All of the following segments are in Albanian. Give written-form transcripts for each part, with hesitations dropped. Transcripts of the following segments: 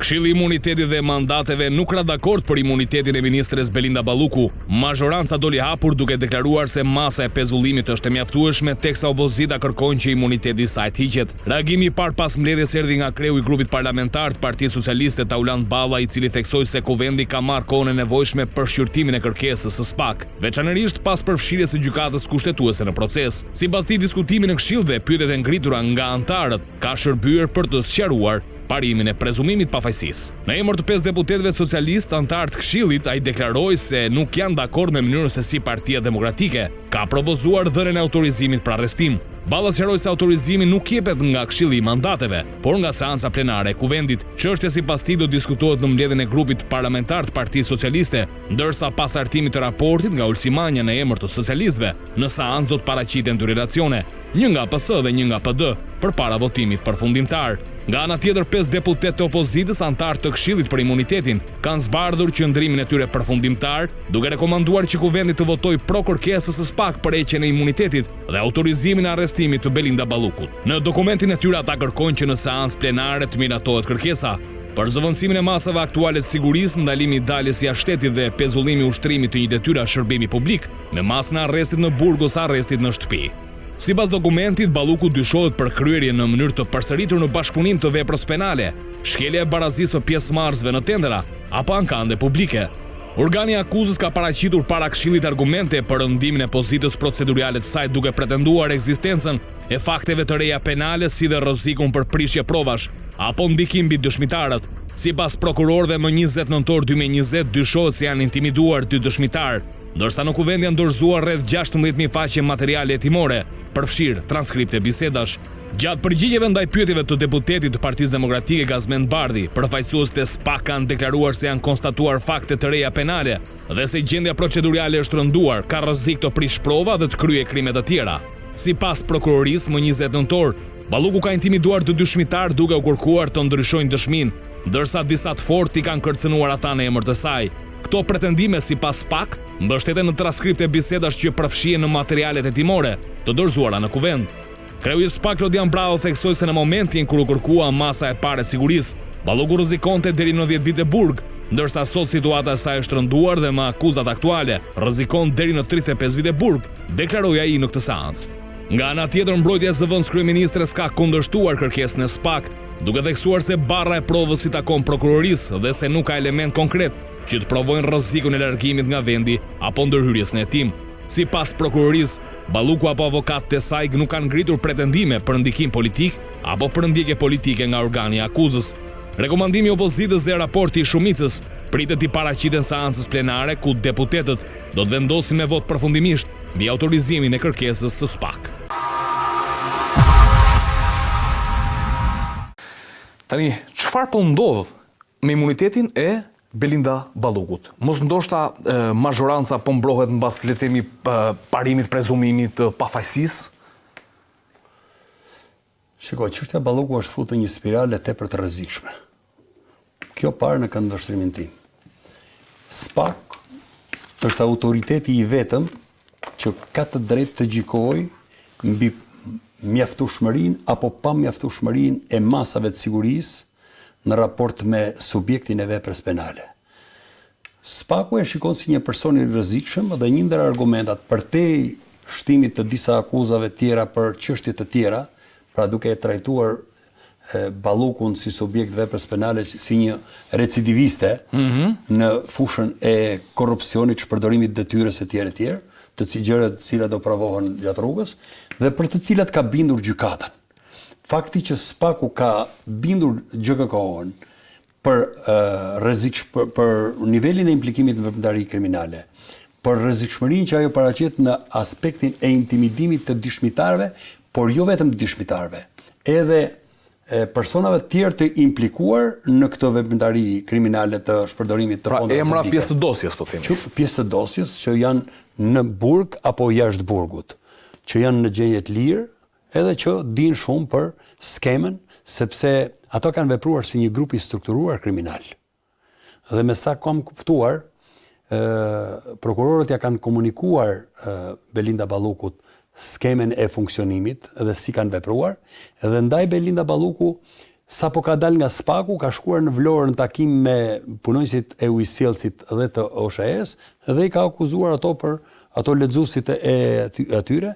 Këshilli i Imunitetit dhe Mandateve nuk ra dakord për imunitetin e ministres Belinda Balluku. Mazhoranca doli hapur duke deklaruar se masa e pezullimit është e mjaftueshme, teksa opozita kërkojnë që imuniteti i saj të hiqet. Reagimi i parë pas mbledhjes erdhi nga kreu i grupit parlamentar të Partisë Socialiste Tauland Balla, i cili theksoi se kuvendi ka marrë kohën e nevojshme për shqyrtimin e kërkesës së SPAK, veçanërisht pas përfshirjes së gjykatës kushtetuese në proces. Sipas tij, diskutimi në Këshill dhe pyetjet e ngritura nga anëtarët ka shërbyer për të sqaruar parimin e prezumimit pafajësisë. Në emër të 5 deputetëve socialistë antar të Këshillit, ai deklaroi se nuk janë dakord me mënyrën se si Partia Demokratike ka propozuar dhënien e autorizimit për arrestim. Balla sqaroi se autorizimi nuk jepet nga Këshilli i Mandateve, por nga seanca plenare e kuvendit. Çështja sipas tij do diskutohet në mbledhjen e grupit parlamentar të Partisë Socialiste, ndërsa pas hartimit të raportit nga Ulsimania në emër të socialistëve, në seancë do të paraqiten 2 relacione, një nga PS dhe një nga PD, përpara votimit përfundimtar. Nga ana tjetër, 5 deputetë të opozitës antar të Këshillit për Imunitetin kanë zbardhur qëndrimin e tyre përfundimtar, duke rekomanduar që kuvendi të votojë pro kërkesës së SPAK për heqjen e imunitetit dhe autorizimin e arrestimit të Belinda Ballukut. Në dokumentin e tyre ata kërkojnë që në seancë plenare të miratohet kërkesa për zëvendësimin e masave aktuale të sigurisë, ndalimi i daljes jashtë shtetit dhe pezullimi i ushtrimit të një detyra shërbimi publik, me masën e arrestit në burg ose arrestit në shtëpi. Sipas dokumentit, Balluku dyshohet për kryerje në mënyrë të përsëritur në bashkëpunim të veprës penale, shkelje e barazisë së pjesëmarrësve në tendera apo ankande publike. Organi i akuzës ka paraqitur para Këshillit argumente për rëndimin e pozitës procedurale të saj, duke pretenduar ekzistencën e fakteve të reja penale si dhe rrezikun për prishje provash apo ndikim mbi dëshmitarët. Sipas prokurorëve, më 20 nëntor 2020 dyshohet se janë intimiduar 2 dëshmitar, ndërsa në kuvend janë dorëzuar rreth 16.000 faqe materiale hetimore, përfshirë transkripte bisedash. Gjatë përgjigjeve ndaj pyetjeve të deputetit të Partisë Demokratike Gazmend Bardhi, përfaqësuesit e SPAK kanë deklaruar se janë konstatuar fakte të reja penale dhe se gjendja procedurale është rënduar, ka rrezik të prish prova dhe të kryejë krime të tjera. Sipas prokurorisë, më 20 nëntor, Balluku ka intimiduar 2 dëshmitar duke u kërkuar të ndryshojnë dëshminë, ndërsa disa të fortë i kanë kërcënuar ata në emër të saj. Këto pretendime sipas SPAK mbështeten në transkripte bisedash që përfshihen në materialet hetimore të dorëzuara në kuvend. Kreu i SPAK Lodian Bravo theksoi se në momentin kur u kërkua masa e parë e sigurisë, Balluku rrezikonte deri në 10 vite burg, ndërsa sot situata e saj është rënduar dhe me akuzat aktuale rrezikon deri në 35 vite burg, deklaroi ai në këtë seancë. Nga ana tjetër, mbrojtja e zëvendës kryeministres ka kundërshtuar kërkesën e SPAK, duke theksuar se barra e provës i takon prokurorisë dhe se nuk ka element konkret që të provojnë rrezikun e largimit nga vendi apo ndërhyrjes në hetim. Sipas prokurorisë, Balluku apo avokatët e saj nuk kanë ngritur pretendime për ndikim politik apo për ndjekje politike nga organi i akuzës. Rekomandimi i opozitës dhe raporti i shumicës pritet të paraqiten seancës plenare ku deputetët do të vendosin me vot përfundimisht mbi autorizimin e kërkesës së SPAK. Tani, çfarë po ndodh me imunitetin e Belinda Ballukut? Mos ndoshta mazhoranca po mbrohet mbas le të themi parimit prezumimit të pafajësisë? Shiko, çështja Balluku është futur një spirale tepër të rrezikshme. Kjo parë në këndvështrimin tim. SPAK është autoriteti i vetëm që ka të drejtë të gjykojë mbi mjaftueshmërinë apo pamjaftueshmërinë e masave të sigurisë në raport me subjektin e veprës penale. SPAK-u e shikon si një person i rrezikshëm dhe një ndër argumentat përtej shtimit të disa akuzave tjera për çështje të tjera, pra duke e trajtuar Ballukun si subjekt veprës penale si një recidiviste në fushën e korrupsionit, shpërdorimit detyrës e tjerë, të gjëra të cilat do provohen gjatë rrugës dhe për të cilat ka bindur gjykatën. Fakti që SPAK-u ka bindur GKK-n për nivelin e implikimit në veprimtari kriminale, për rrezikshmërinë që ajo paraqet në aspektin e intimidimit të dëshmitarëve, por jo vetëm të dëshmitarëve, edhe personave tjerë të implikuar në këtë veprimtari kriminale të shpërdorimit të fondeve publike. Pra emra pjesë të dosjes, po themi. Pjesë të dosjes që janë në burg apo jashtë burgut, që janë në gjendje të lirë, edhe që dinë shumë për skemen, sepse ato kanë vepruar si një grup i strukturuar kriminal. Dhe me sa kam kuptuar, prokurorët ja kanë komunikuar Belinda Ballukut skemen e funksionimit dhe si kanë vepruar, edhe ndaj Belinda Balluku sa po ka dal nga Spaku, ka shkuar në Vlorë në takim me punonjësit e ujësjellësit dhe të OSHE-s dhe i ka akuzuar ato për ato lexuesit e atyre,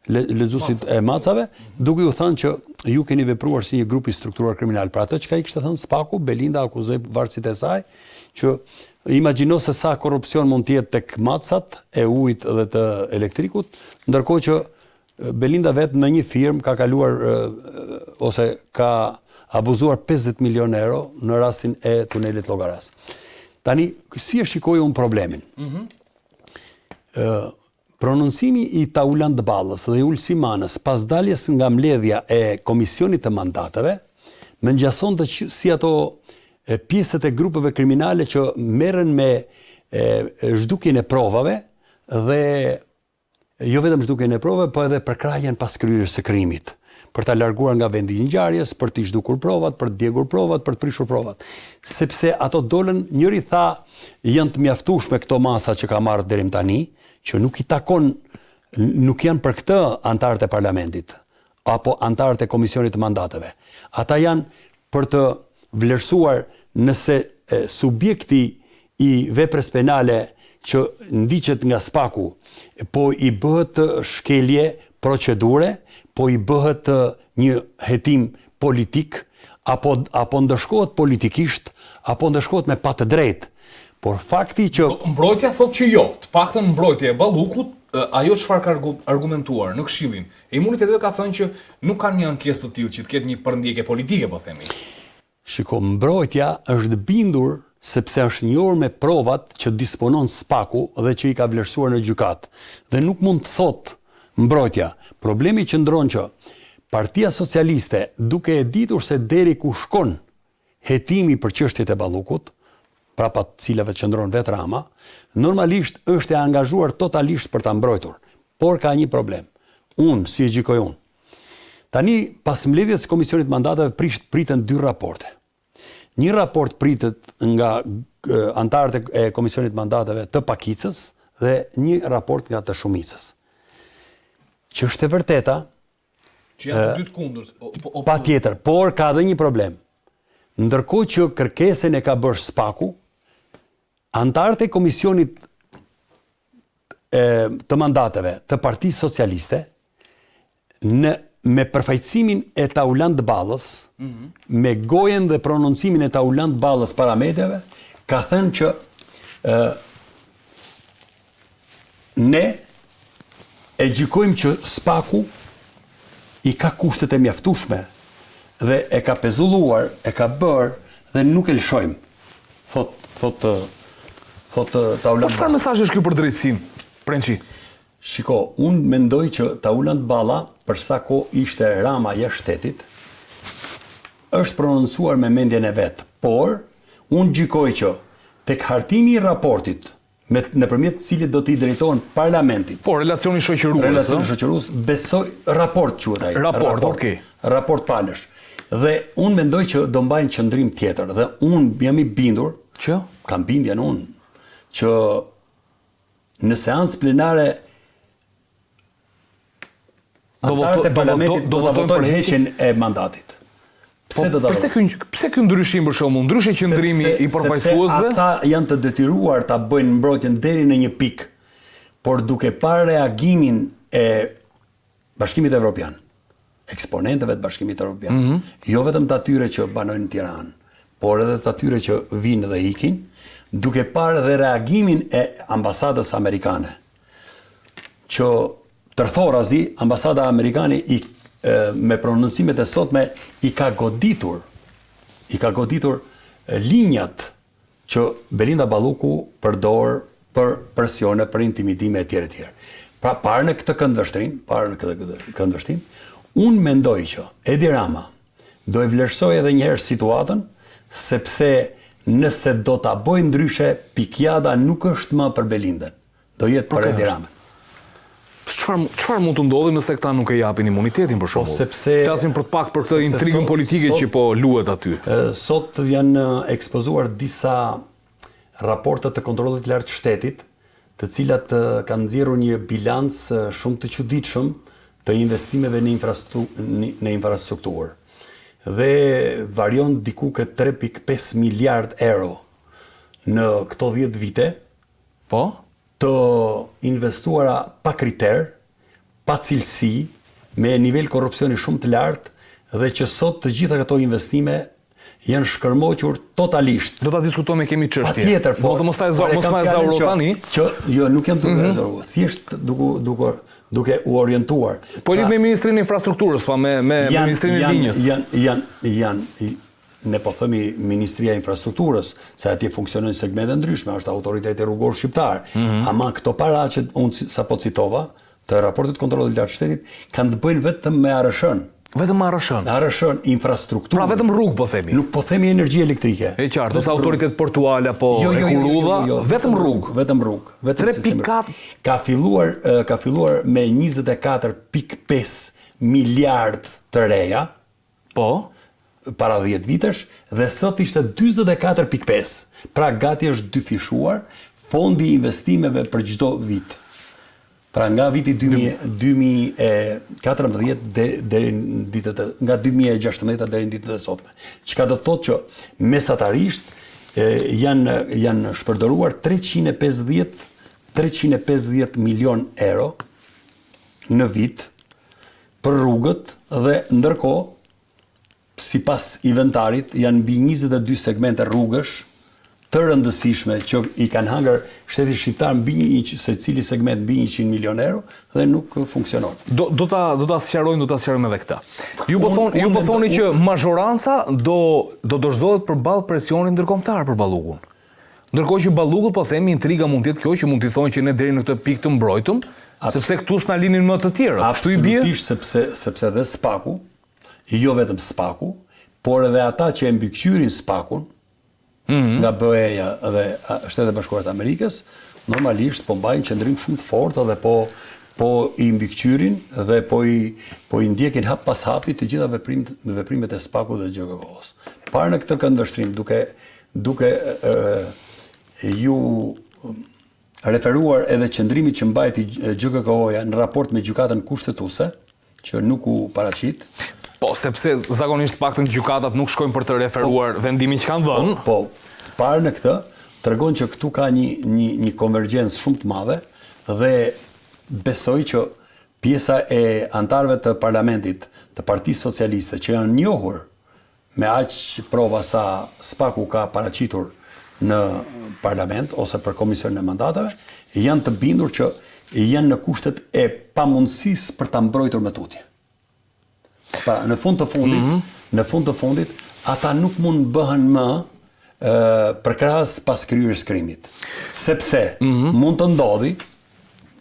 lexuesit e macave, duke u thënë që ju keni vepruar si një grup i strukturuar kriminal. Për atë që ka i kishte thënë Spaku, Belinda akuzoi varësit e saj që imagjino se sa korrupsion mund të jetë tek macat e ujit dhe të elektrikut, ndërkohë që Belinda vetë në një firmë ka kaluar ose ka abuzuar 50 milion euro në rastin e tunelit Llogaras. Tani, si e shikoj unë problemin? Prononcimi i Taulant Ballës dhe Ulsi Manës pas daljes nga mbledhja e Komisionit të Mandateve më ngjason të si ato pjesët e grupeve kriminale që merren me zhdukjen e provave dhe jo vetëm zhdukjen e provave, po edhe përkrahjen pas kryerjes së krimit, për ta larguar nga vendi i ngjarjes, për të zhdukur provat, për të djegur provat, për të prishur provat. Sepse ato dolën, njëri tha, janë të mjaftueshme këto masa që ka marrë deri më tani, që nuk i takon, nuk janë për këtë antarët e parlamentit, apo antarët e Komisionit të Mandateve. Ata janë për të vlerësuar nëse subjekti i veprës penale që ndiqet nga Spaku, po i bëhet shkelje procedure, po i bëhet një hetim politik, apo ndëshkohet politikisht, apo ndëshkohet me pa të drejtë. Por fakti që... Mbrojtja thot që jo, të paktën mbrojtja e Ballukut, ajo çfarë ka argumentuar në Këshillin e Imuniteteve ka thënë që nuk kanë një ankesë të tillë që të ketë një përndjekje politike, po themi. Shiko, mbrojtja është bindur sepse është njohur me provat që disponon Spaku dhe që i ka vlerësuar në gjykat. Dhe nuk mund të thotë mbrojtja. Problemi qëndron që Partia Socialiste, duke e ditur se deri ku shkon hetimi për çështjet e Ballukut, prapat cilave qëndron vetë Rama, normalisht është e angazhuar totalisht për ta mbrojtur. Por ka një problem. Unë, si e gjykoj unë. Tani, pas mbledhjes së Komisionit Mandateve priten 2 raporte. Një raport pritet nga antarët e Komisionit Mandateve të Pakicës dhe një raport nga të Shumicës. Që është e vërteta, që janë të dy të kundërt. Pa tjetër, por ka dhe një problem. Ndërkohë që kërkesën e ka bërë Spaku, antarët e Komisionit të Mandateve të Partisë Socialiste, me përfaqësimin e Taulant Ballës, me gojen dhe prononcimin e Taulant Ballës para mediave, ka thënë që ne e gjykojmë që Spaku i ka kushtet e mjaftueshme dhe e ka pezulluar, e ka bërë dhe nuk e lëshojmë. Thot Taulant. Po çfarë mesazhi është ky për drejtësinë, Prençi? Shiko, unë mendoj që Taulant Balla, për sa kohë ishte Rama jashtë shtetit, është prononcuar me mendjen e vet, por unë gjykoj që tek hartimi i raportit nëpërmjet cilit do t'i drejtohen parlamentit. Po, relacioni shoqërues. Besoj raport quhet ai. Raport, okay. Raport palësh. Dhe unë mendoj që do mbajnë qëndrim tjetër dhe unë jam i bindur që kam bindjen unë që në seancë plenare antarët e parlamentit do të votojnë heqjen e mandatit. Pse ky ndryshim për shembull, ndryshe qëndrimi i përfaqësuesve? Ata janë të detyruar ta bëjnë mbrojtjen deri në një pikë, por duke parë reagimin e Bashkimit Evropian, eksponentëve të Bashkimit Evropian, jo vetëm të atyre që banojnë në Tiranë, por edhe të atyre që vinë dhe ikin, duke parë dhe reagimin e ambasadës amerikane, që tërthorazi ambasada amerikane me prononcimet e sotme i ka goditur linjat që Belinda Balluku përdor për presione, për intimidime e tjere. Pra parë në këtë këndvështrim, unë mendoj që Edi Rama do e vlerësoj edhe njëherë situatën, sepse nëse do ta bëjë ndryshe, pikjada nuk është më për Belindën, do jetë për Edi Rama. Çfarë mund të ndodhi nëse këta nuk e japin imunitetin për shembull? Flasim për pak për këtë intrigën politike që po luhet aty. Sot janë ekspozuar disa raporte të kontrollit lartë shtetit, të cilat kanë nxjerrur një bilanc shumë të çuditshëm të investimeve në infrastrukturë. dhe varion diku ke 3.5 miliard euro në këto 10 vite, Po? të investuara pa kriter, pa cilësi, me nivel korrupsioni shumë të lartë, dhe që sot të gjitha këto investime janë shkërmoqur totalisht. Do ta diskutojmë, kemi çështje. Patjetër, po. Mos ma zauro tani. Jo, nuk jam duke zauro. Thjesht duke u orientuar. Po lidh me Ministrinë e Infrastrukturës, pa me Ministrinë e Linjës. Ne po themi Ministria e Infrastrukturës, se atje funksionojnë segmente ndryshme, është autoriteti rrugor shqiptar. Ama këto para që unë sapo citova, të raportit kontrollit të lartë shtetit, kanë të bëjnë vetëm me ARSH-n. Vetëm ARSH-n. ARSH-n, infrastrukturë. Pra vetëm rrugë po themi. Nuk po themi energji elektrike. E qartë, ose autoritet portual apo Ekurudha, vetëm rrugë. Vetëm rrugë. 3.4 ka filluar me 24.5 miliard të reja. Po. Para 10 vitesh, dhe sot ishte 44.5. Pra gati është dyfishuar fondi i investimeve për çdo vit. Pra nga viti 2014 deri në ditët nga 2016 deri në ditët e sotme. Çka do të thotë që mesatarisht janë shpërdoruar 350 milion euro në vit për rrugët, dhe ndërkohë sipas inventarit janë mbi 22 segmente rrugësh të rëndësishme që i kanë hangër shteti shqiptar mbi secili segment mbi 100 milion euro dhe nuk funksionon. Do ta sqarojmë edhe këtë. Ju po thoni që mazhoranca do dorëzohet përballë presionit ndërkombëtar për Ballukun. Ndërkohë që Balluku po themi intriga mund të jetë kjo që mund t'i thonë që ne deri në këtë pikë të mbrojtëm, sepse këtu s'na linin më të tjerë. Ashtu i bie. Absolutisht, sepse dhe SPAK-u, jo vetëm SPAK-u, por edhe ata që e mbikëqyrin SPAK-un, nga BE-ja dhe Shtetet Bashkuara të Amerikës, normalisht po mbajnë qëndrim shumë të fortë dhe po i mbikëqyrin dhe po i ndjekin hap pas hapi të gjitha veprimet e SPAK-ut dhe GKK-s. Parë në këtë këndvështrim, duke ju referuar edhe qëndrimit që mbajti GKK-ja në raport me gjykatën kushtetuese, që nuk u paraqit. Po, sepse zakonisht paktën gjykatat nuk shkojnë për të referuar vendimin që kanë dhënë. Po, parë në këtë, tregon që këtu ka një konvergjencë shumë të madhe, dhe besoj që pjesa e antarëve të parlamentit të Partisë Socialiste që janë njohur me aq prova sa SPAK-u ka paraqitur në parlament ose për komisionin e mandatave, janë të bindur që janë në kushtet e pamundësisë për ta mbrojtur me tutje. Pra, në fund të fundit, ata nuk mund bëhen më përkrahas pas kryerjes krimit. Sepse mund të ndodhi,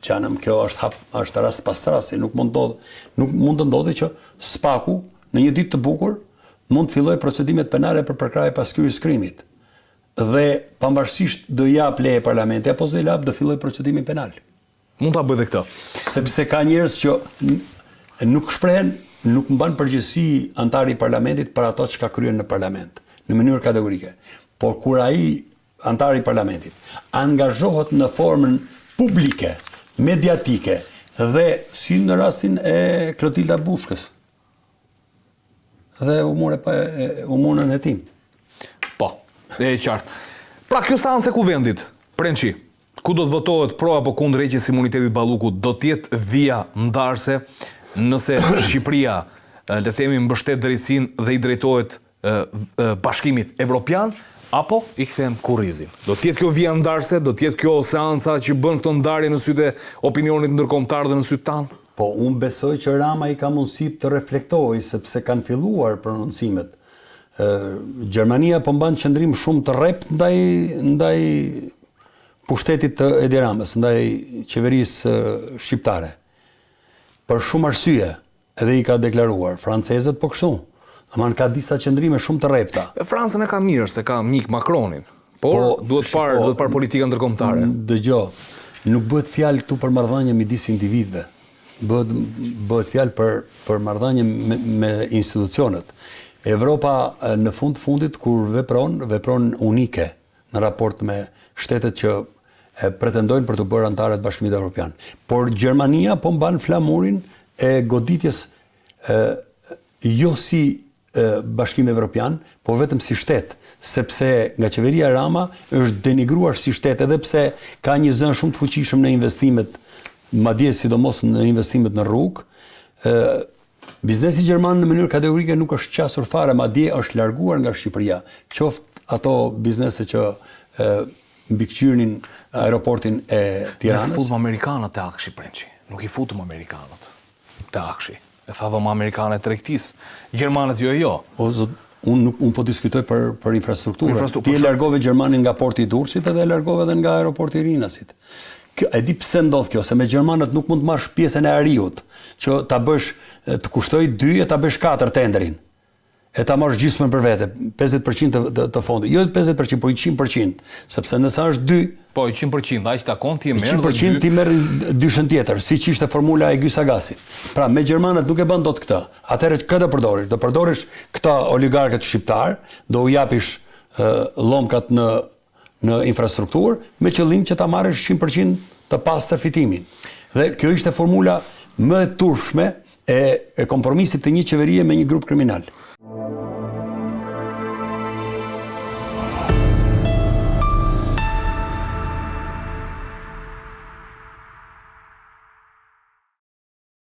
që kjo është rast pas rasti, nuk mund të ndodhi që SPAK-u në një ditë të bukur mund të fillojë procedimet penale për përkrahje pas kryerjes krimit. Dhe pavarësisht do jap leje parlamenti apo s'do jap, do fillojë procedimin penal. Mund ta bëjë këtë. Sepse ka njerëz që nuk shprehen, nuk mban përgjegjësi antari i parlamentit për ato që ka kryer në parlament, në mënyrë kategorike. Por kur ai, antari i parlamentit, angazhohet në formën publike, mediatike, dhe si në rastin e Klotilda Bushkës, dhe umurën e tim. Po, e qartë. Pra kjo seancë e kuvendit, Prençi, ku do të votohet pro apo kundër heqjes së imunitetit Ballukut, do të jetë vija ndarse nëse Shqipëria, le themi, mbështet drejtësinë dhe i drejtohet Bashkimit Evropian, apo i kthen kurrizin. Do të jetë kjo vija ndarse, do të jetë kjo seanca që bën këto ndarje në sytë e opinionit ndërkombëtar dhe në sytë tanë? Po, unë besoj që Rama i ka mundësi të reflektojë, sepse kanë filluar prononcimet. Gjermania po mban qëndrim shumë të rrept ndaj pushtetit të Edi Ramës, ndaj qeverisë shqiptare. Për shumë arsye, edhe i ka deklaruar, francezët po kështu, ama ka disa qëndrime shumë të rrepta. Francën e ka mirë se ka mik Macronin, por duhet parë politika ndërkombëtare. Dëgjoj, nuk bëhet fjalë këtu për marrëdhënie midis individëve. Bëhet fjalë për marrëdhënie me institucionet. Evropa në fundit kur vepron unike në raport me shtetet që pretendojnë për të bërë antarë të Bashkimit Evropian. Por Gjermania po mban flamurin e goditjes jo si Bashkimi Evropian, po vetëm si shtet, sepse nga qeveria Rama është denigruar si shtet edhe pse ka një zënë shumë të fuqishëm në investimet, madje sidomos në investimet në rrugë. Biznesi gjerman në mënyrë kategorike nuk është qasur fare, madje është larguar nga Shqipëria. Qoftë ato biznese që mbikëqyrnin aeroportin e Tiranës. Ne futëm amerikanët të akshi, Prenqi. Nuk i futëm amerikanët të akshi. E thavëm amerikanët tregtisë. Gjermanët jo. Unë po diskutoj për infrastrukturë. Ti e largove Gjermanin nga porti i Durrësit edhe e largove edhe nga aeroporti i Rinasit. E di pse ndodh kjo, se me Gjermanët nuk mund të marrësh pjesën e Ariut, që ta bësh, të kushtoj 2 e ta bësh 4 tenderin. E ta marrësh gjysmën për vete, 50% të fondit. Jo 50%, por 100%, sepse nësa është 2, po 100%, aq takon ti e merr 100% ti merr dyshën tjetër, siç ishte formula e Gysagasit. Pra me Gjermanët nuk e bën dot këtë. Atëherë çka do përdorish? Do përdorish këta oligarkët shqiptar, do u japish llomkat në infrastrukturë me qëllim që ta marrësh 100% të pastër fitimin. Dhe kjo ishte formula më e turpshme e kompromisit të një qeverie me një grup kriminal.